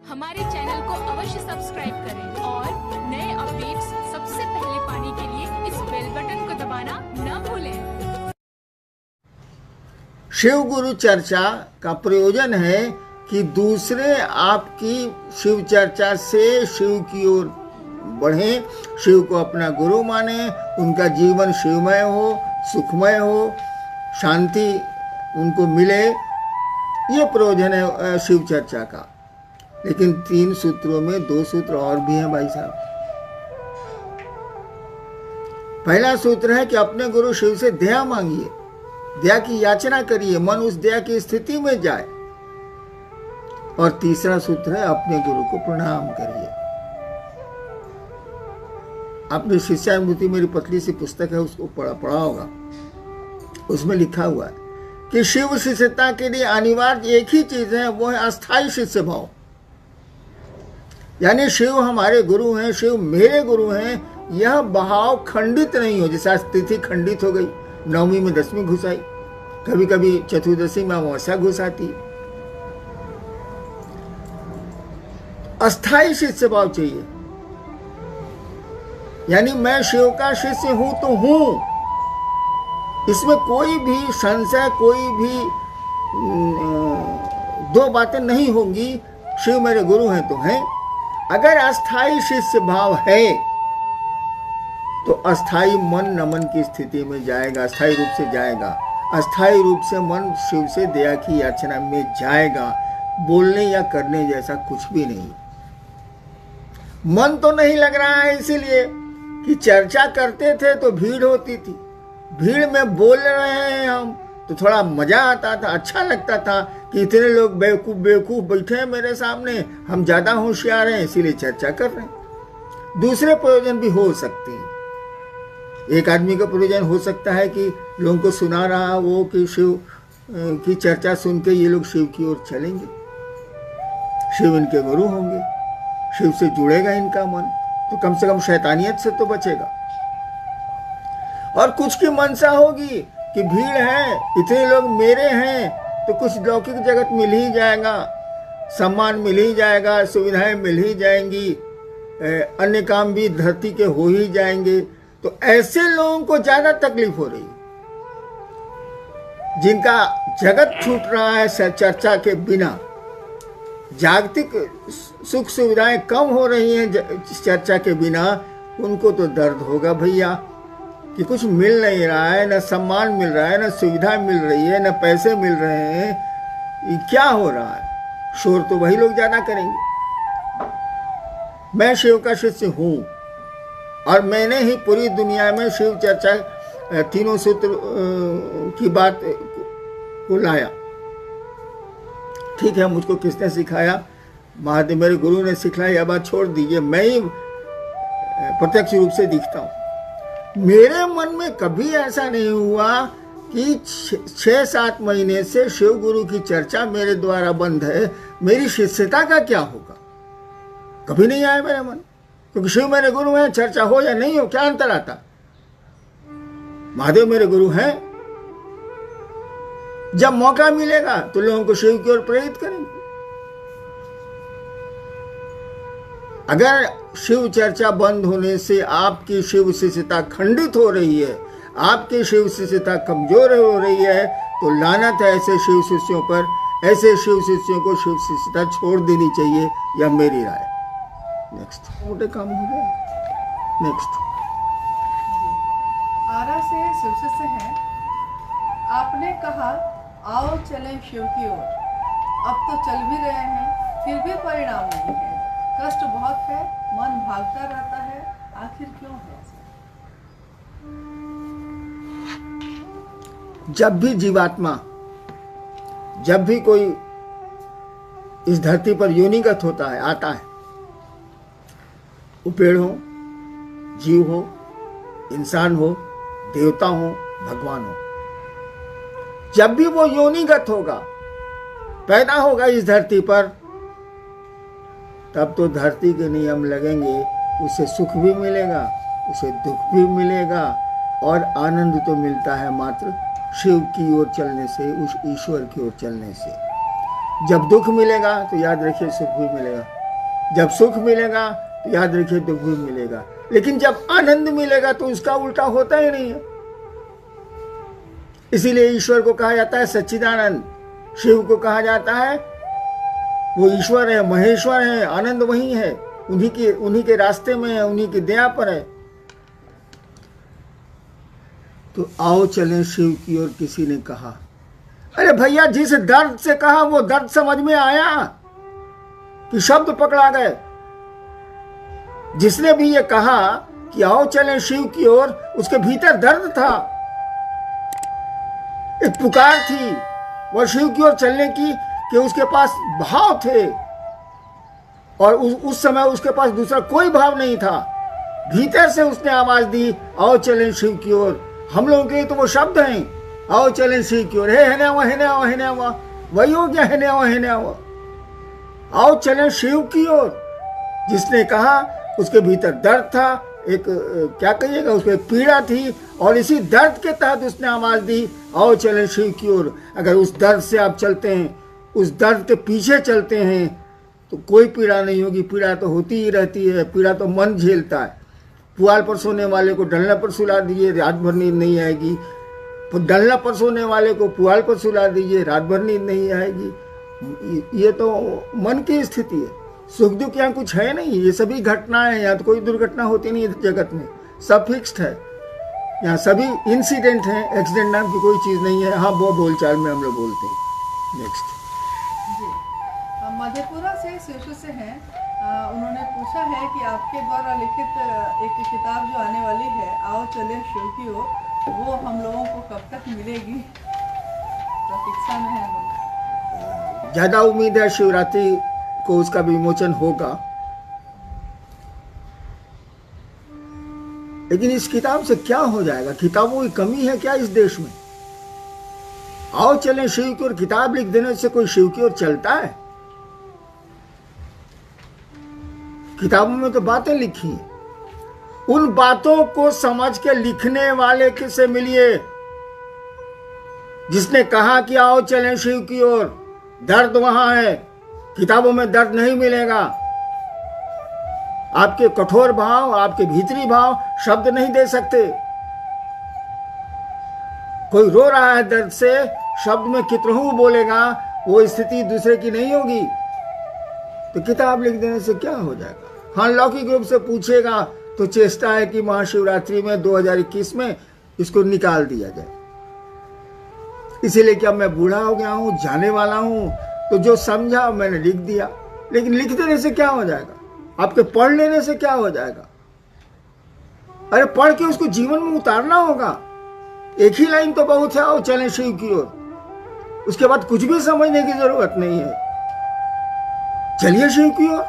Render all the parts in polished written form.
हमारे चैनल को अवश्य सब्सक्राइब करें और नए अपडेट्स सबसे पहले पाने के लिए इस बेल बटन को दबाना न भूलें। शिव गुरु चर्चा का प्रयोजन है कि दूसरे आपकी शिव चर्चा से शिव की ओर बढ़ें, शिव को अपना गुरु माने, उनका जीवन शिवमय हो, सुखमय हो, शांति उनको मिले। ये प्रयोजन है शिव चर्चा का। लेकिन 3 सूत्रों में 2 सूत्र और भी हैं भाई साहब। पहला सूत्र है कि अपने गुरु शिव से दया मांगिए, दया की याचना करिए, मन उस दया की स्थिति में जाए। और तीसरा सूत्र है अपने गुरु को प्रणाम करिए। आपने शिष्यानुभूति मेरी पतली सी पुस्तक है, उसको पढ़ा होगा। उसमें लिखा हुआ है कि शिव शिष्यता के लिए अनिवार्य एक ही चीज है, वो है अस्थाई शिष्य भाव। यानी शिव हमारे गुरु हैं, शिव मेरे गुरु हैं, यह भाव खंडित नहीं हो। जैसे आज तिथि खंडित हो गई, नवमी में 10वीं घुस आई, कभी कभी चतुर्दशी में अमावस्या घुस आती। अस्थाई शिष्य भाव चाहिए, यानी मैं शिव का शिष्य हूं तो हूं, इसमें कोई भी संशय, कोई भी दो बातें नहीं होंगी। शिव मेरे गुरु हैं तो हैं। अगर अस्थाई शिष्य भाव है तो अस्थाई मन नमन की स्थिति में जाएगा, अस्थाई रूप से जाएगा। अस्थाई रूप से मन शिव से दया की याचना में जाएगा। बोलने या करने जैसा कुछ भी नहीं। मन तो नहीं लग रहा है, इसीलिए कि चर्चा करते थे तो भीड़ होती थी, भीड़ में बोल रहे हैं हम तो थोड़ा मजा आता था, अच्छा लगता था कि इतने लोग बेवकूफ बैठे हैं मेरे सामने, हम ज्यादा होशियार हैं इसीलिए चर्चा कर रहे हैं। दूसरे प्रयोजन भी हो सकते हैं। एक आदमी का प्रयोजन हो सकता है कि लोगों को सुना रहा वो कि शिव की चर्चा सुन के ये लोग शिव की ओर चलेंगे, शिव इनके गुरु होंगे, शिव से जुड़ेगा इनका मन, तो कम से कम शैतानियत से तो बचेगा। और कुछ की मनसा होगी कि भीड़ है, इतने लोग मेरे हैं तो कुछ लौकिक जगत मिल ही जाएगा, सम्मान मिल ही जाएगा, सुविधाएं मिल ही जाएंगी, अन्य काम भी धरती के हो ही जाएंगे। तो ऐसे लोगों को ज्यादा तकलीफ हो रही है, जिनका जगत छूट रहा है चर्चा के बिना, जागतिक सुख सुविधाएं कम हो रही हैं चर्चा के बिना, उनको तो दर्द होगा भैया कि कुछ मिल नहीं रहा है, न सम्मान मिल रहा है, न सुविधा मिल रही है, न पैसे मिल रहे हैं, ये क्या हो रहा है। शोर तो वही लोग ज्यादा करेंगे। मैं शिव का शिष्य हूं और मैंने ही पूरी दुनिया में शिव चर्चा 3 सूत्र की बात को लाया। ठीक है, मुझको किसने सिखाया? महादेव मेरे गुरु ने सिखाया, यह बात छोड़ दीजिए, मैं ही प्रत्यक्ष रूप से दिखता हूं। मेरे मन में कभी ऐसा नहीं हुआ कि 6-7 महीने से शिव गुरु की चर्चा मेरे द्वारा बंद है, मेरी शिष्यता का क्या होगा। कभी नहीं आया मेरे मन, क्योंकि शिव मेरे गुरु हैं, चर्चा हो या नहीं हो क्या अंतर आता। महादेव मेरे गुरु हैं, जब मौका मिलेगा तो लोगों को शिव की ओर प्रेरित करेंगे। अगर शिव चर्चा बंद होने से आपकी शिव शिष्यता खंडित हो रही है, आपकी शिव शिष्यता कमजोर हो रही है, तो लानत है ऐसे शिव शिष्यों पर। ऐसे शिव शिष्यों को शिव शिष्यता छोड़ देनी चाहिए, यह मेरी राय। नेक्स्ट मोटे काम हो गए। नेक्स्ट आरा से शिव शिष्य हैं। आपने कहा आओ चलें शिव की ओर, अब तो चल भी रहे हैं, फिर भी परिणाम नहीं है, कष्ट बहुत है, मन भागता रहता है, आखिर क्यों है ऐसा? जब भी जीवात्मा, जब भी कोई इस धरती पर योनिगत होता है, आता है, वो पेड़ हो, जीव हो, इंसान हो, देवता हो, भगवान हो, जब भी वो योनिगत होगा, पैदा होगा इस धरती पर, तब तो धरती के नियम लगेंगे। उसे सुख भी मिलेगा, उसे दुख भी मिलेगा, और आनंद तो मिलता है मात्र शिव की ओर चलने से, उस ईश्वर की ओर चलने से। जब दुख मिलेगा तो याद रखिए सुख भी मिलेगा। जब सुख मिलेगा तो याद रखिए दुख भी मिलेगा, लेकिन जब आनंद मिलेगा तो उसका उल्टा होता ही नहीं है। इसीलिए ईश्वर को कहा जाता है सच्चिदानंद, शिव को कहा जाता है वो ईश्वर है, महेश्वर है, आनंद वही है, उन्हीं के रास्ते में है, उन्हीं की दया पर है। तो आओ चलें शिव की ओर, किसी ने कहा। अरे भैया, जिस दर्द से कहा वो दर्द समझ में आया कि शब्द पकड़ा गए? जिसने भी ये कहा कि आओ चलें शिव की ओर, उसके भीतर दर्द था, एक पुकार थी वो शिव की ओर चलने की, कि उसके पास भाव थे और उस समय उसके पास दूसरा कोई भाव नहीं था। भीतर से उसने आवाज दी, आओ चलें शिव की ओर। हम लोगों के लिए तो वो शब्द हैं, आओ चलें शिव की ओर। है ना हुआ, वही हो गया, है ना हुआ। आओ चलें शिव की ओर। जिसने कहा उसके भीतर दर्द था, एक क्या कहिएगा, उसको एक पीड़ा थी, और इसी दर्द के तहत उसने आवाज दी, आओ चलें शिव की ओर। अगर उस दर्द से आप चलते हैं, उस दर्द के पीछे चलते हैं, तो कोई पीड़ा नहीं होगी। पीड़ा तो होती ही रहती है, पीड़ा तो मन झेलता है। पुआल पर सोने वाले को डलना पर सुला दीजिए, रात भर नींद नहीं आएगी। डलना पर सोने वाले को पुआल पर सुला दीजिए, रात भर नींद नहीं आएगी। ये तो मन की स्थिति है। सुख दुख यहाँ कुछ है नहीं, ये सभी घटनाएं हैं। यहाँ तो कोई दुर्घटना होती नहीं है जगत में, सब फिक्स्ड है। यहाँ सभी इंसिडेंट हैं, एक्सीडेंट नाम की कोई चीज़ नहीं है। हाँ, वो बोलचाल में हम लोग बोलते हैं। नेक्स्ट जी, मधेपुरा से शिशु से हैं। उन्होंने पूछा है कि आपके द्वारा लिखित एक किताब जो आने वाली है, आओ चलें शिव की ओर, वो हम लोगों को कब तक मिलेगी? प्रतीक्षा में है लोग। ज़्यादा उम्मीद है शिवरात्रि को उसका विमोचन होगा, लेकिन इस किताब से क्या हो जाएगा? किताबों की कमी है क्या इस देश में? आओ चलें शिव की ओर किताब लिख देने से कोई शिव की ओर चलता है? किताबों में तो बातें लिखी हैं। उन बातों को समझ के लिखने वाले किससे मिलिए, जिसने कहा कि आओ चलें शिव की ओर। दर्द वहां है, किताबों में दर्द नहीं मिलेगा। आपके कठोर भाव, आपके भीतरी भाव शब्द नहीं दे सकते। कोई रो रहा है दर्द से, शब्द में कितनहू बोलेगा, वो स्थिति दूसरे की नहीं होगी। तो किताब लिख देने से क्या हो जाएगा? हाँ, लौकिक रूप से पूछेगा तो चेष्टा है कि महाशिवरात्रि में 2021 में इसको निकाल दिया जाए। इसीलिए कि अब मैं बूढ़ा हो गया हूं, जाने वाला हूं, तो जो समझा मैंने लिख दिया। लेकिन लिख देने से क्या हो जाएगा? आपके पढ़ लेने से क्या हो जाएगा? अरे पढ़ के उसको जीवन में उतारना होगा। एक ही लाइन तो बहुत है, आओ चलें शिव की ओर। उसके बाद कुछ भी समझने की जरूरत नहीं है। चलिए शिव की ओर।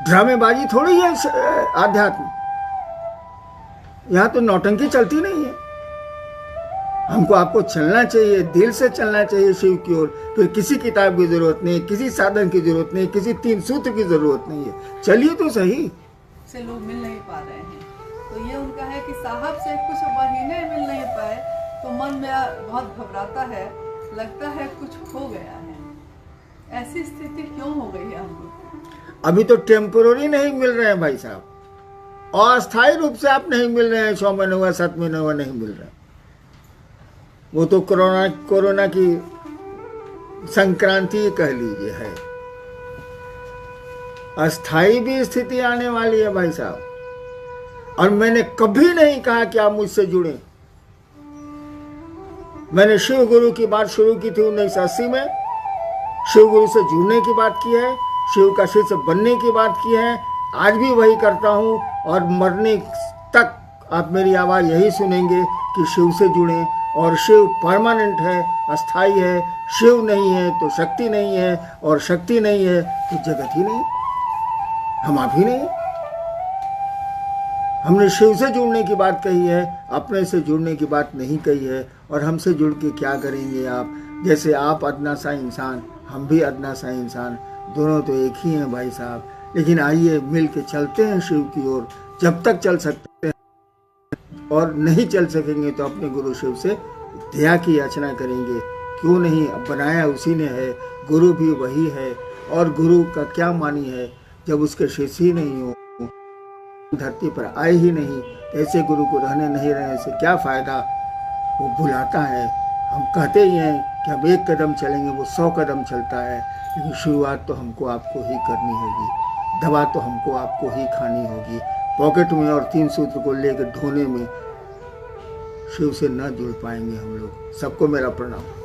ड्रामेबाजी थोड़ी है आध्यात्म। यहां तो नौटंकी चलती नहीं है। हमको आपको चलना चाहिए, दिल से चलना चाहिए शिव की ओर। फिर किसी किताब की जरूरत नहीं, किसी साधन की जरूरत नहीं, किसी 3 सूत्र की जरूरत नहीं है। चलिए तो सही। से लोग मिल नहीं पा रहे हैं, तो ये उनका है कि साहब से कुछ महीने मिल नहीं पाए तो मन में बहुत घबराता है, लगता है कुछ खो गया है। ऐसी स्थिति क्यों हो गई है हमको? अभी तो टेम्पोररी नहीं मिल रहे हैं भाई साहब, अस्थायी रूप से आप नहीं मिल रहे हैं। 6 महीने हुआ, 7 महीने हुआ, नहीं मिल रहे। वो तो कोरोना की संक्रांति कह लीजिए है। अस्थायी भी स्थिति आने वाली है भाई साहब। और मैंने कभी नहीं कहा कि आप मुझसे जुड़े। मैंने शिव गुरु की बात शुरू की थी 1980 में। शिव गुरु से जुड़ने की बात की है, शिव का शिष्य बनने की बात की है। आज भी वही करता हूं, और मरने तक आप मेरी आवाज यही सुनेंगे कि शिव से जुड़ें। और शिव परमानेंट है, अस्थाई है। शिव नहीं है तो शक्ति नहीं है, और शक्ति नहीं है तो जगत ही नहीं, हम आप ही नहीं। हमने शिव से जुड़ने की बात कही है, अपने से जुड़ने की बात नहीं कही है। और हमसे जुड़ के क्या करेंगे आप? जैसे आप अदना सा इंसान, हम भी अदना सा इंसान, दोनों तो एक ही हैं भाई साहब। लेकिन आइए मिल के चलते हैं शिव की ओर, जब तक चल सकते हैं। और नहीं चल सकेंगे तो अपने गुरु शिव से दया की याचना करेंगे। क्यों नहीं? अब बनाया उसी ने है, गुरु भी वही है, और गुरु का क्या मानी है जब उसके शिष्य ही नहीं हो, धरती पर आए ही नहीं, ऐसे गुरु को रहने नहीं रहने से क्या फायदा। वो बुलाता है, हम कहते ही हैं कि हम 1 कदम चलेंगे, वो 100 कदम चलता है, लेकिन शुरुआत तो हमको आपको ही करनी होगी, दवा तो हमको आपको ही खानी होगी। पॉकेट में और 3 सूत्र को लेकर ढोने में शिव से न जुड़ पाएंगे हम लोग। सबको मेरा प्रणाम।